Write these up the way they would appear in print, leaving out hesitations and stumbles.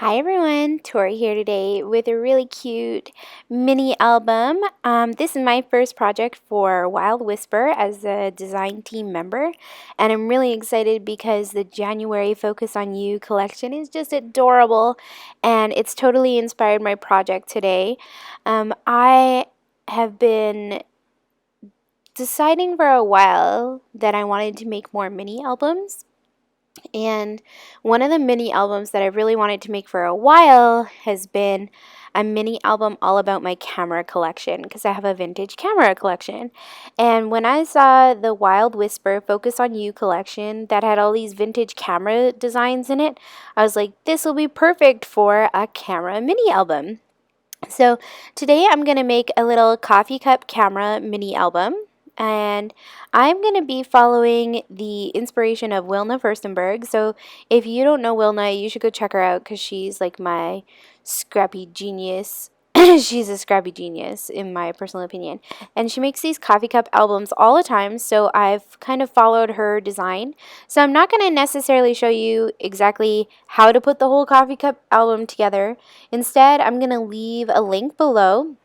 Hi everyone, Tori here today with a really cute mini album. This is my first project for Wild Whisper as a design team member, and I'm really excited because the January Focus on You collection is just adorable, and it's totally inspired my project today. I have been deciding for a while that I wanted to make more mini albums. And one of the mini albums that I've really wanted to make for a while has been a mini album all about my camera collection because I have a vintage camera collection. And when I saw the Wild Whisper Focus on You collection that had all these vintage camera designs in it, I was like, this will be perfect for a camera mini album. So today I'm going to make a little coffee cup camera mini album, and I'm going to be following the inspiration of Wilna Furstenberg. So if you don't know Wilna, you should go check her out because she's like my scrappy genius. She's a scrappy genius in my personal opinion, and she makes these coffee cup albums all the time, so I've kind of followed her design. So I'm not going to necessarily show you exactly how to put the whole coffee cup album together. Instead, I'm going to leave a link below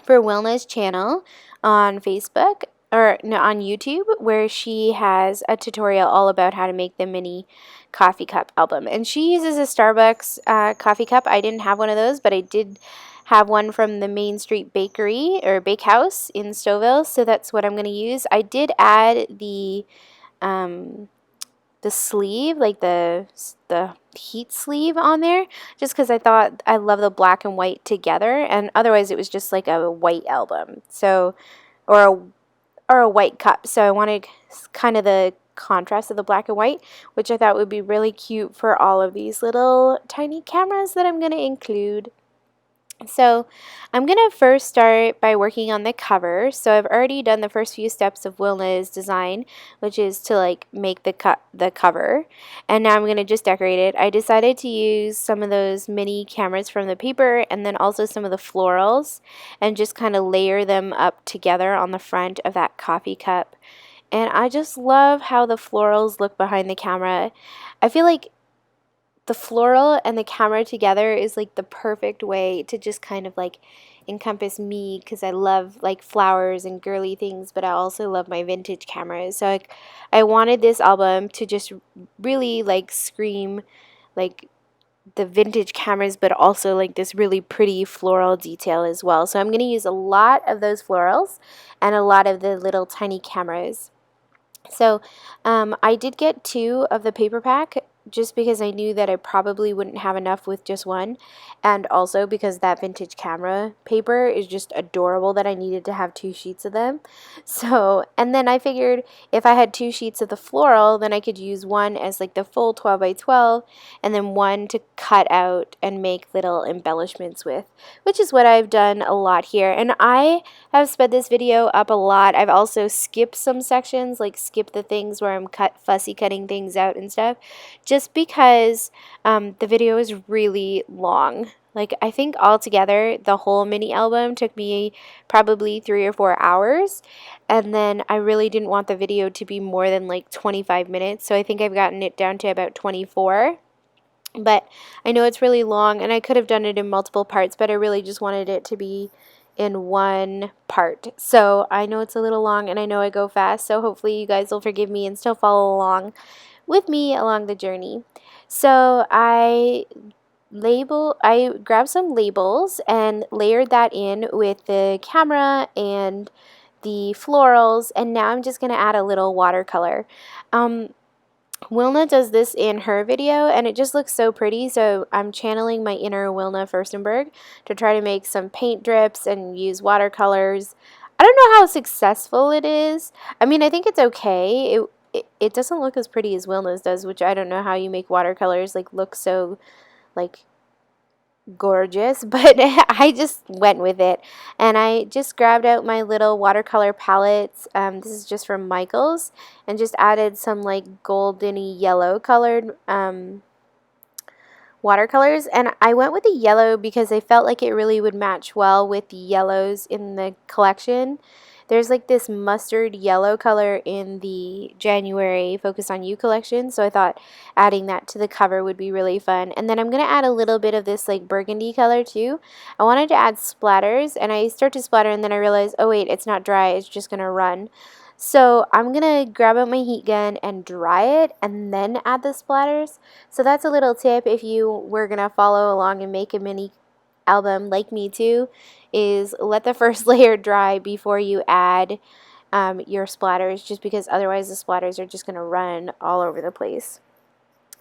for Wilna's channel on Facebook or no, on YouTube, where she has a tutorial all about how to make the mini coffee cup album. And she uses a Starbucks coffee cup. I didn't have one of those, but I did have one from the Main Street Bakery or Bakehouse in Stouffville, so that's what I'm going to use. I did add um, the sleeve, like the heat sleeve on there, just because I thought I love the black and white together, and otherwise it was just like a white album, so or a white cup. So I wanted kind of the contrast of the black and white, which I thought would be really cute for all of these little tiny cameras that I'm going to include. So I'm going to first start by working on the cover. So I've already done the first few steps of Wilna's design, which is to like make the cover. And now I'm going to just decorate it. I decided to use some of those mini cameras from the paper and then also some of the florals and just kind of layer them up together on the front of that coffee cup. And I just love how the florals look behind the camera. I feel like the floral and the camera together is like the perfect way to just kind of like encompass me, because I love like flowers and girly things, but I also love my vintage cameras. So I wanted this album to just really like scream like the vintage cameras, but also like this really pretty floral detail as well. So I'm going to use a lot of those florals and a lot of the little tiny cameras. So I did get 2 of the paper pack just because I knew that I probably wouldn't have enough with just one, and also because that vintage camera paper is just adorable that I needed to have 2 sheets of them. So, and then I figured if I had 2 sheets of the floral, then I could use one as like the full 12 by 12 and then one to cut out and make little embellishments with, which is what I've done a lot here. And I have sped this video up a lot. I've also skipped some sections, like skipped the things where I'm fussy cutting things out and stuff, just because the video is really long. Like, I think altogether the whole mini album took me probably 3 or 4 hours, and then I really didn't want the video to be more than like 25 minutes, so I think I've gotten it down to about 24. But I know it's really long, and I could have done it in multiple parts, but I really just wanted it to be in one part. So I know it's a little long, and I know I go fast, so hopefully you guys will forgive me and still follow along with me along the journey. So I grabbed some labels and layered that in with the camera and the florals, and now I'm just going to add a little watercolor. Wilna does this in her video, and it just looks so pretty, so I'm channeling my inner Wilna Furstenberg to try to make some paint drips and use watercolors. I don't know how successful it is. I mean, I think it's okay. It doesn't look as pretty as Wilna's does, which I don't know how you make watercolors like look so like gorgeous, but I just went with it, and I just grabbed out my little watercolor palettes. This is just from Michaels, and just added some like goldeny yellow colored watercolors, and I went with the yellow because I felt like it really would match well with the yellows in the collection. There's like this mustard yellow color in the January Focus on You collection, so I thought adding that to the cover would be really fun. And then I'm going to add a little bit of this like burgundy color too. I wanted to add splatters, and I start to splatter, and then I realized, oh wait, it's not dry, it's just going to run. So I'm going to grab out my heat gun and dry it and then add the splatters. So that's a little tip if you were going to follow along and make a mini album like me too, is let the first layer dry before you add your splatters, just because otherwise the splatters are just going to run all over the place.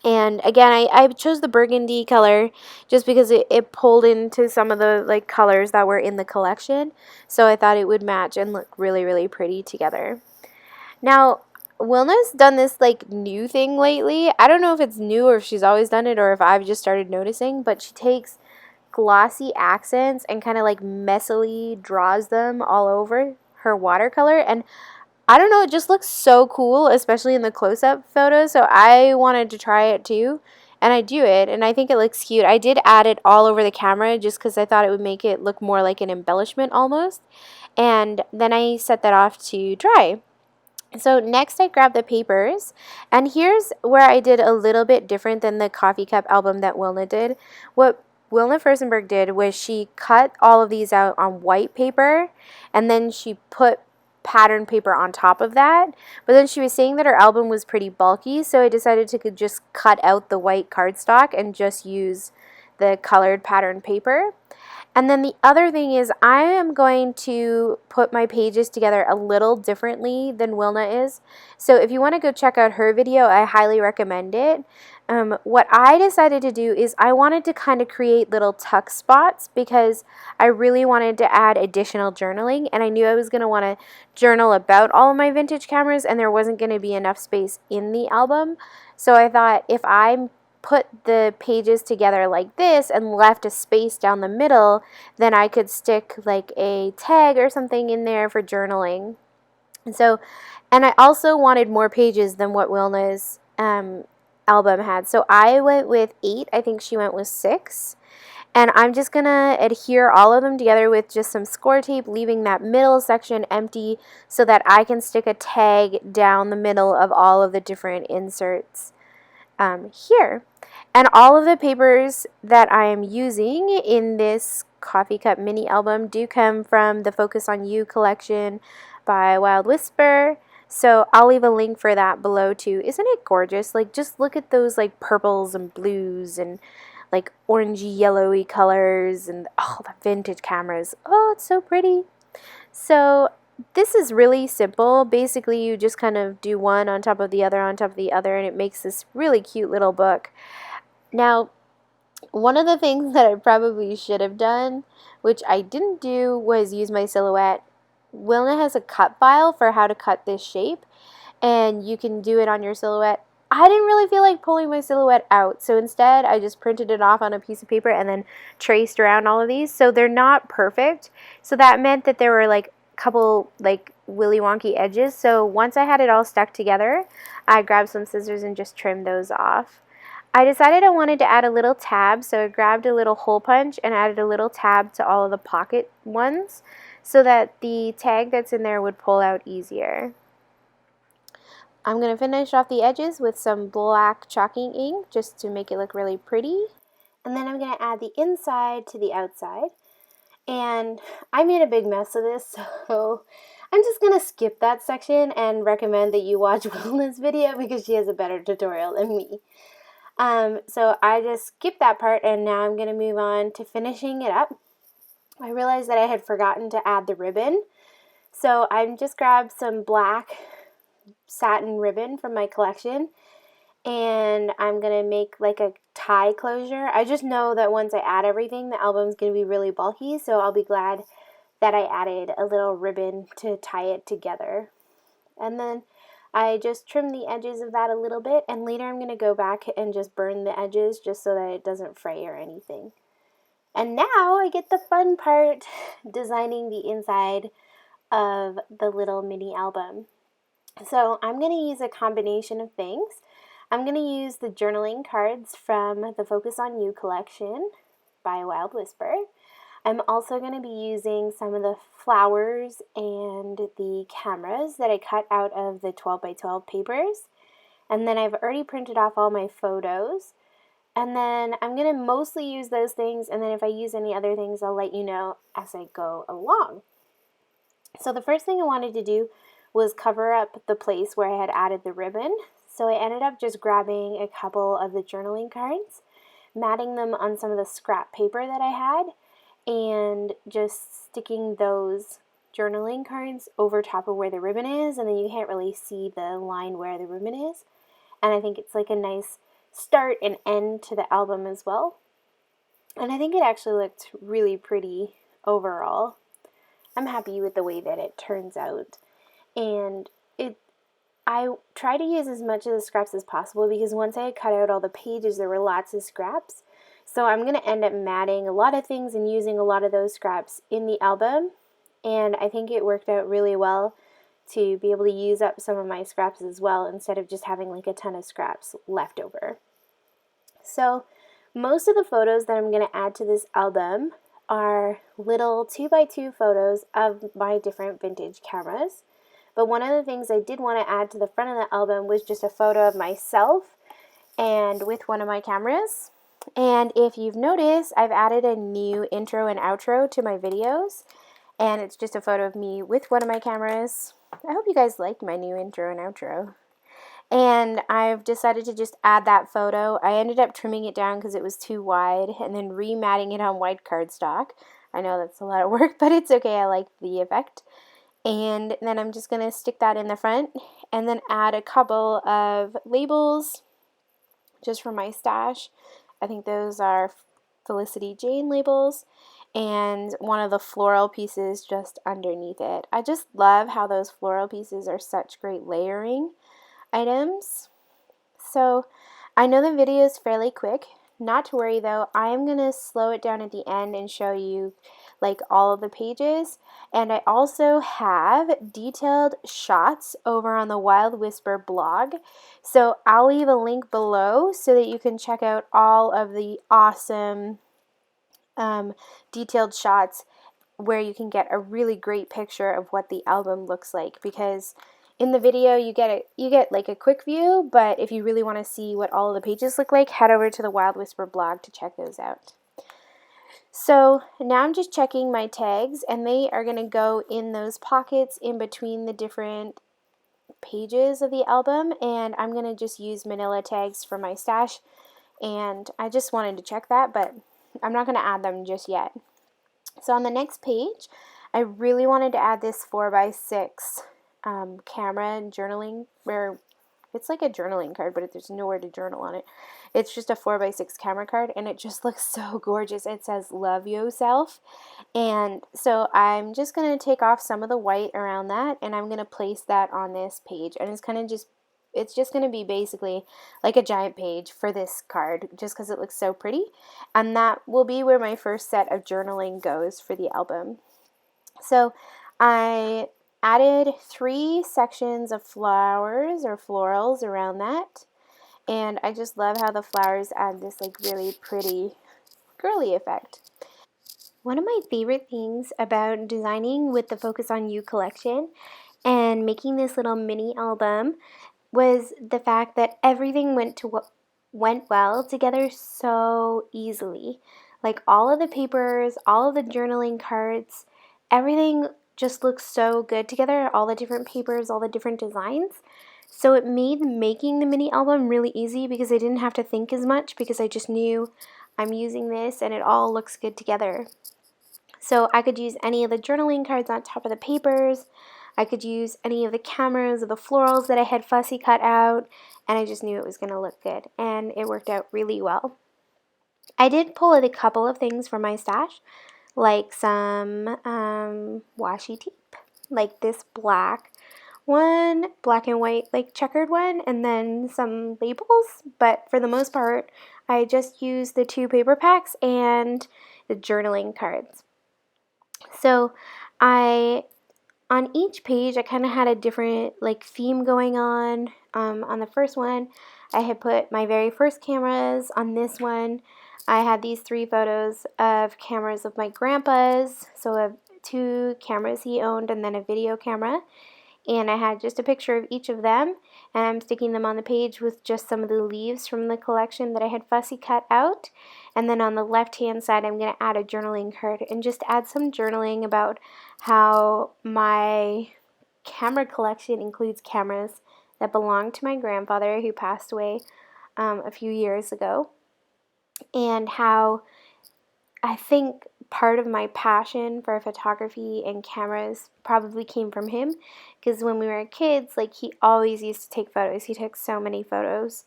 And again, I chose the burgundy color just because it pulled into some of the like colors that were in the collection. So I thought it would match and look really, really pretty together. Now, Wilna's done this like new thing lately. I don't know if it's new or if she's always done it or if I've just started noticing, but she takes glossy accents and kind of like messily draws them all over her watercolor. And I don't know, it just looks so cool, especially in the close-up photos. So I wanted to try it too, and I do it, and I think it looks cute. I did add it all over the camera just because I thought it would make it look more like an embellishment almost. And then I set that off to dry. So next I grabbed the papers, and here's where I did a little bit different than the coffee cup album that Wilna did. What Wilna Furstenberg did was she cut all of these out on white paper, and then she put pattern paper on top of that. But then she was saying that her album was pretty bulky, so I decided to just cut out the white cardstock and just use the colored pattern paper. And then the other thing is I am going to put my pages together a little differently than Wilna is. So if you want to go check out her video, I highly recommend it. What I decided to do is I wanted to kind of create little tuck spots because I really wanted to add additional journaling, and I knew I was going to want to journal about all of my vintage cameras, and there wasn't going to be enough space in the album. So I thought if I put the pages together like this and left a space down the middle, then I could stick like a tag or something in there for journaling. And I also wanted more pages than what Wilna's album had. So I went with 8. I think she went with 6. And I'm just going to adhere all of them together with just some score tape, leaving that middle section empty so that I can stick a tag down the middle of all of the different inserts here. And all of the papers that I am using in this coffee cup mini album do come from the Focus on You collection by Wild Whisper. So I'll leave a link for that below too. Isn't it gorgeous? Like, just look at those like purples and blues and like orangey yellowy colors and oh, the vintage cameras. Oh, it's so pretty. So this is really simple. Basically, you just kind of do one on top of the other on top of the other, and it makes this really cute little book. Now, one of the things that I probably should have done, which I didn't do, was use my silhouette. Wilna has a cut file for how to cut this shape, and you can do it on your silhouette. I didn't really feel like pulling my silhouette out, so instead I just printed it off on a piece of paper and then traced around all of these. So they're not perfect, so that meant that there were like a couple like willy wonky edges. So once I had it all stuck together, I grabbed some scissors and just trimmed those off. I decided I wanted to add a little tab, so I grabbed a little hole punch and added a little tab to all of the pocket ones so that the tag that's in there would pull out easier. I'm going to finish off the edges with some black chalking ink just to make it look really pretty. And then I'm going to add the inside to the outside. And I made a big mess of this, so I'm just going to skip that section and recommend that you watch Wilna's video because she has a better tutorial than me. So I just skipped that part, and now I'm going to move on to finishing it up. I realized that I had forgotten to add the ribbon, so I just grabbed some black satin ribbon from my collection, and I'm going to make like a tie closure. I just know that once I add everything, the album's going to be really bulky, so I'll be glad that I added a little ribbon to tie it together. And then I just trimmed the edges of that a little bit, and later I'm going to go back and just burn the edges just so that it doesn't fray or anything. And now I get the fun part, designing the inside of the little mini album. So I'm going to use a combination of things. I'm going to use the journaling cards from the Focus on You collection by Wild Whisper. I'm also going to be using some of the flowers and the cameras that I cut out of the 12 by 12 papers. And then I've already printed off all my photos. And then I'm going to mostly use those things, and then if I use any other things, I'll let you know as I go along. So the first thing I wanted to do was cover up the place where I had added the ribbon. So I ended up just grabbing a couple of the journaling cards, matting them on some of the scrap paper that I had, and just sticking those journaling cards over top of where the ribbon is, and then you can't really see the line where the ribbon is. And I think it's like a nice start and end to the album as well. And I think it actually looked really pretty overall. I'm happy with the way that it turns out. And I try to use as much of the scraps as possible because once I cut out all the pages, there were lots of scraps. So I'm going to end up matting a lot of things and using a lot of those scraps in the album. And I think it worked out really well to be able to use up some of my scraps as well instead of just having like a ton of scraps left over. So most of the photos that I'm going to add to this album are little 2x2 photos of my different vintage cameras. But one of the things I did want to add to the front of the album was just a photo of myself and with one of my cameras. And if you've noticed, I've added a new intro and outro to my videos. And it's just a photo of me with one of my cameras. I hope you guys liked my new intro and outro. And I've decided to just add that photo. I ended up trimming it down because it was too wide and then rematting it on white cardstock. I know that's a lot of work, but it's okay. I like the effect. And then I'm just going to stick that in the front and then add a couple of labels just for my stash. I think those are Felicity Jane labels and one of the floral pieces just underneath it. I just love how those floral pieces are such great layering items. So I know the video is fairly quick. Not to worry though, I am going to slow it down at the end and show you like all of the pages. And I also have detailed shots over on the Wild Whisper blog. So I'll leave a link below so that you can check out all of the awesome detailed shots where you can get a really great picture of what the album looks like, because in the video you get like a quick view, but if you really want to see what all of the pages look like, head over to the Wild Whisper blog to check those out. So now I'm just checking my tags, and they are going to go in those pockets in between the different pages of the album, and I'm going to just use manila tags for my stash, and I just wanted to check that, but I'm not going to add them just yet. So on the next page, I really wanted to add this 4x6 camera journaling, where it's like a journaling card, but there's nowhere to journal on it. It's just a 4x6 camera card, and it just looks so gorgeous. It says love yourself. And so I'm just going to take off some of the white around that, and I'm going to place that on this page. And it's just going to be basically like a giant page for this card, just because it looks so pretty. And that will be where my first set of journaling goes for the album. So I added 3 sections of flowers or florals around that. And I just love how the flowers add this like really pretty girly effect. One of my favorite things about designing with the Focus on You collection and making this little mini album was the fact that everything went well together so easily. Like all of the papers, all of the journaling cards, everything just looks so good together, all the different papers, all the different designs. So it made making the mini album really easy because I didn't have to think as much, because I just knew I'm using this and it all looks good together. So I could use any of the journaling cards on top of the papers. I could use any of the cameras or the florals that I had fussy cut out, and I just knew it was going to look good, and it worked out really well. I did pull out a couple of things from my stash, like some washi tape, like this black one, black and white, like checkered one, and then some labels. But for the most part, I just used the 2 paper packs and the journaling cards. So on each page, I kind of had a different like theme going on. On the first one, I had put my very first cameras on this one. I had these 3 photos of cameras of my grandpa's, so 2 cameras he owned and then a video camera. And I had just a picture of each of them, and I'm sticking them on the page with just some of the leaves from the collection that I had fussy cut out. And then on the left hand side I'm going to add a journaling card and just add some journaling about how my camera collection includes cameras that belonged to my grandfather who passed away a few years ago, and how I think part of my passion for photography and cameras probably came from him, because when we were kids, like, he always used to take photos. He took so many photos,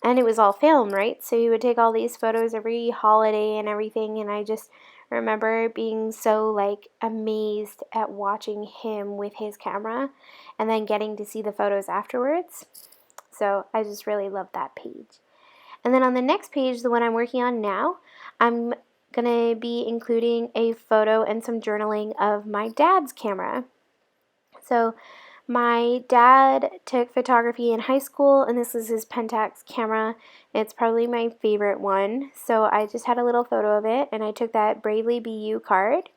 and it was all film, right? So he would take all these photos every holiday and everything, and I just remember being so, like, amazed at watching him with his camera and then getting to see the photos afterwards. So I just really love that page. And then on the next page, the one I'm working on now, I'm going to be including a photo and some journaling of my dad's camera. So my dad took photography in high school, and this is his Pentax camera. It's probably my favorite one. So I just had a little photo of it, and I took that Bravely Be You card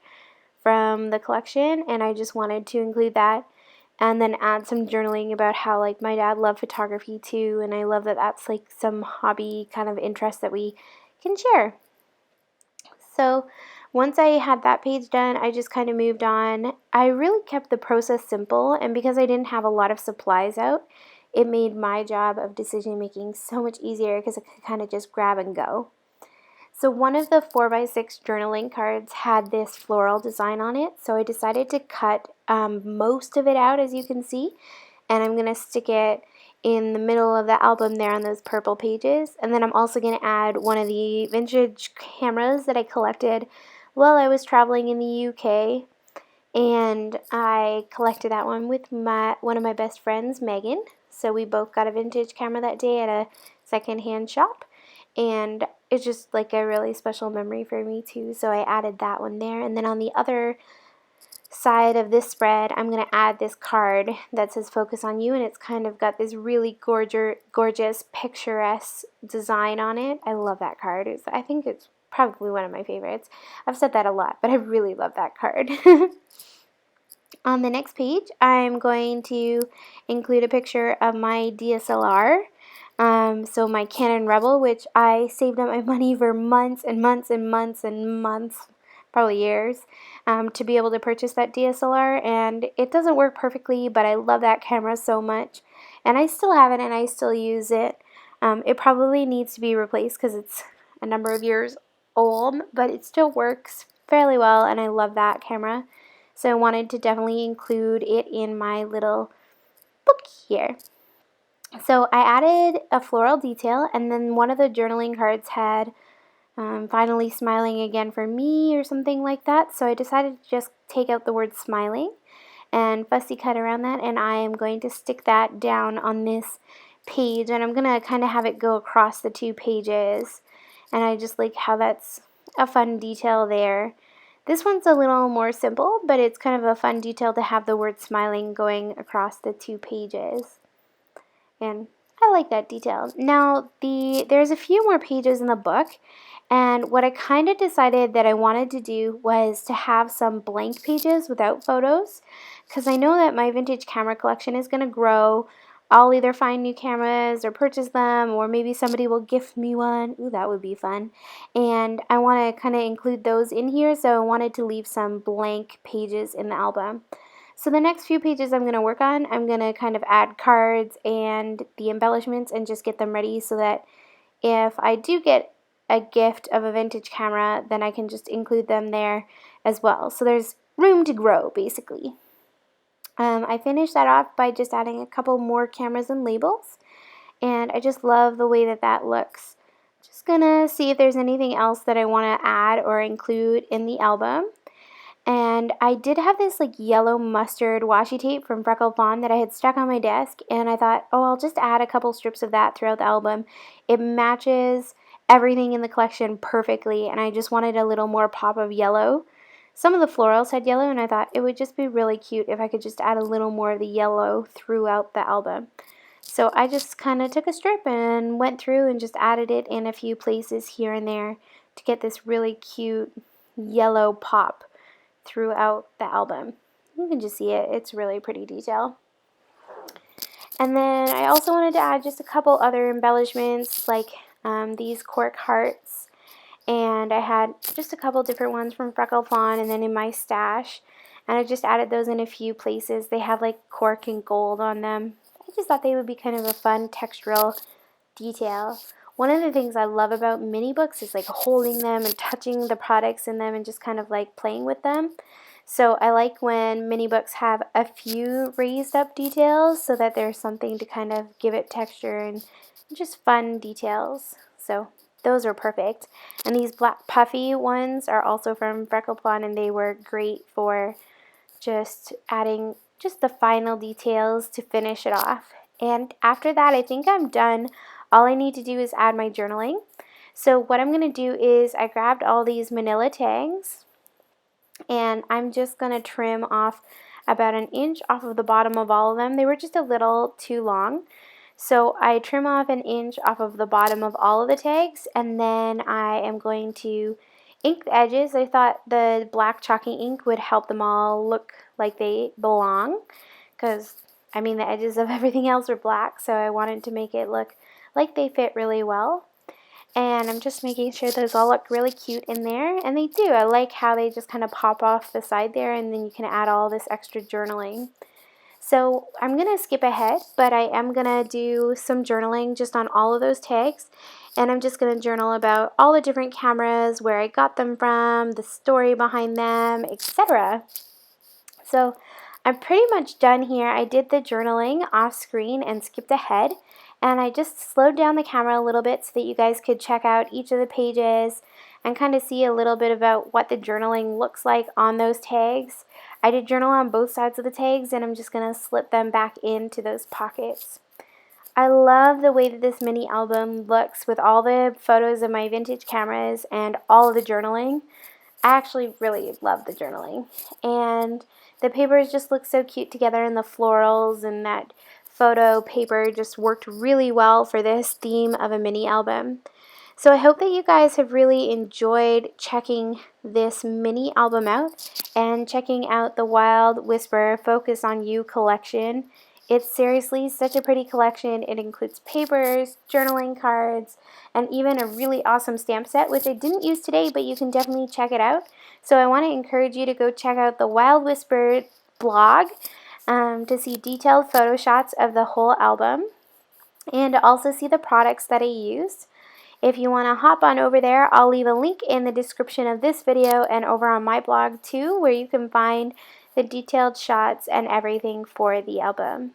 from the collection, and I just wanted to include that and then add some journaling about how, like, my dad loved photography too, and I love that that's like some hobby kind of interest that we can share. So once I had that page done, I just kind of moved on. I really kept the process simple, and because I didn't have a lot of supplies out, it made my job of decision making so much easier because I could kind of just grab and go. So one of the 4x6 journaling cards had this floral design on it, so I decided to cut most of it out, as you can see, and I'm going to stick it in the middle of the album there on those purple pages. And then I'm also going to add one of the vintage cameras that I collected while I was traveling in the UK, and I collected that one with one of my best friends, Megan. So we both got a vintage camera that day at a secondhand shop, and it's just like a really special memory for me too, so I added that one there. And then on the other side of this spread, I'm going to add this card that says Focus on You, and it's kind of got this really gorgeous, picturesque design on it. I love that card. I think it's probably one of my favorites. I've said that a lot, but I really love that card. On the next page, I'm going to include a picture of my DSLR. So my Canon Rebel, which I saved up my money for months and months and months and months, probably years, to be able to purchase that DSLR. And it doesn't work perfectly, but I love that camera so much. And I still have it and I still use it. It probably needs to be replaced because it's a number of years old, but it still works fairly well, and I love that camera. So I wanted to definitely include it in my little book here. So I added a floral detail, and then one of the journaling cards had finally smiling again for me or something like that. So I decided to just take out the word smiling and fussy cut around that, and I am going to stick that down on this page, and I'm going to kind of have it go across the 2 pages, and I just like how that's a fun detail there. This one's a little more simple, but it's kind of a fun detail to have the word smiling going across the 2 pages. And I like that detail. Now, there's a few more pages in the book, and what I kind of decided that I wanted to do was to have some blank pages without photos, because I know that my vintage camera collection is going to grow. I'll either find new cameras or purchase them, or maybe somebody will gift me one. Ooh, that would be fun. And I want to kind of include those in here, so I wanted to leave some blank pages in the album. So the next few pages I'm going to work on, I'm going to kind of add cards and the embellishments and just get them ready so that if I do get a gift of a vintage camera, then I can just include them there as well. So there's room to grow, basically. I finished that off by just adding a couple more cameras and labels, and I just love the way that that looks. Just gonna see if there's anything else that I want to add or include in the album. And I did have this like yellow mustard washi tape from Freckle Fawn that I had stuck on my desk, and I thought, oh, I'll just add a couple strips of that throughout the album. It matches everything in the collection perfectly, and I just wanted a little more pop of yellow. Some of the florals had yellow, and I thought it would just be really cute if I could just add a little more of the yellow throughout the album. So I just kind of took a strip and went through and just added it in a few places here and there to get this really cute yellow pop throughout the album. You can just see it. It's really pretty detail. And then I also wanted to add just a couple other embellishments like these cork hearts. And I had just a couple different ones from Freckle Fawn and then in my stash. And I just added those in a few places. They have like cork and gold on them. I just thought they would be kind of a fun textural detail. One of the things I love about mini books is like holding them and touching the products in them and just kind of like playing with them. So I like when mini books have a few raised up details so that there's something to kind of give it texture and just fun details. So those are perfect. And these black puffy ones are also from Freckle Fawn, and they were great for just adding just the final details to finish it off. And after that, I think I'm done. All I need to do is add my journaling. So what I'm going to do is I grabbed all these manila tags, and I'm just going to trim off about an inch off of the bottom of all of them. They were just a little too long. So I trim off an inch off of the bottom of all of the tags, and then I am going to ink the edges. I thought the black chalky ink would help them all look like they belong, because I mean the edges of everything else are black, so I wanted to make it look like they fit really well. And I'm just making sure those all look really cute in there, and they do. I like how they just kind of pop off the side there, and then you can add all this extra journaling. So I'm going to skip ahead, but I am going to do some journaling just on all of those tags. And I'm just going to journal about all the different cameras, where I got them from, the story behind them, etc. So I'm pretty much done here. I did the journaling off screen and skipped ahead. And I just slowed down the camera a little bit so that you guys could check out each of the pages and kind of see a little bit about what the journaling looks like on those tags. I did journal on both sides of the tags, and I'm just going to slip them back into those pockets. I love the way that this mini album looks with all the photos of my vintage cameras and all of the journaling. I actually really love the journaling. And the papers just look so cute together, and the florals and that photo paper just worked really well for this theme of a mini album. So I hope that you guys have really enjoyed checking this mini album out and checking out the Wild Whisper Focus on You collection. It's seriously such a pretty collection. It includes papers, journaling cards, and even a really awesome stamp set, which I didn't use today, but you can definitely check it out. So I want to encourage you to go check out the Wild Whisper blog to see detailed photo shots of the whole album and to also see the products that I used. If you want to hop on over there, I'll leave a link in the description of this video and over on my blog too, where you can find the detailed shots and everything for the album.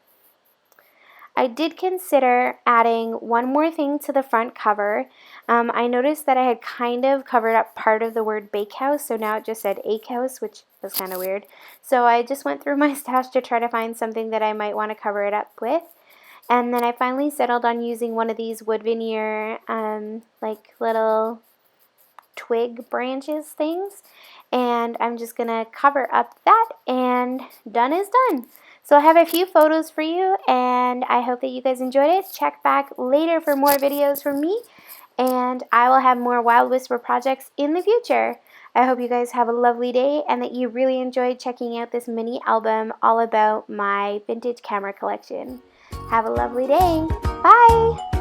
I did consider adding one more thing to the front cover. I noticed that I had kind of covered up part of the word bakehouse, so now it just said Ake House, which was kind of weird. So I just went through my stash to try to find something that I might want to cover it up with. And then I finally settled on using one of these wood veneer, like little twig branches things. And I'm just going to cover up that, and done is done. So I have a few photos for you, and I hope that you guys enjoyed it. Check back later for more videos from me, and I will have more Wild Whisper projects in the future. I hope you guys have a lovely day and that you really enjoyed checking out this mini album all about my vintage camera collection. Have a lovely day. Bye!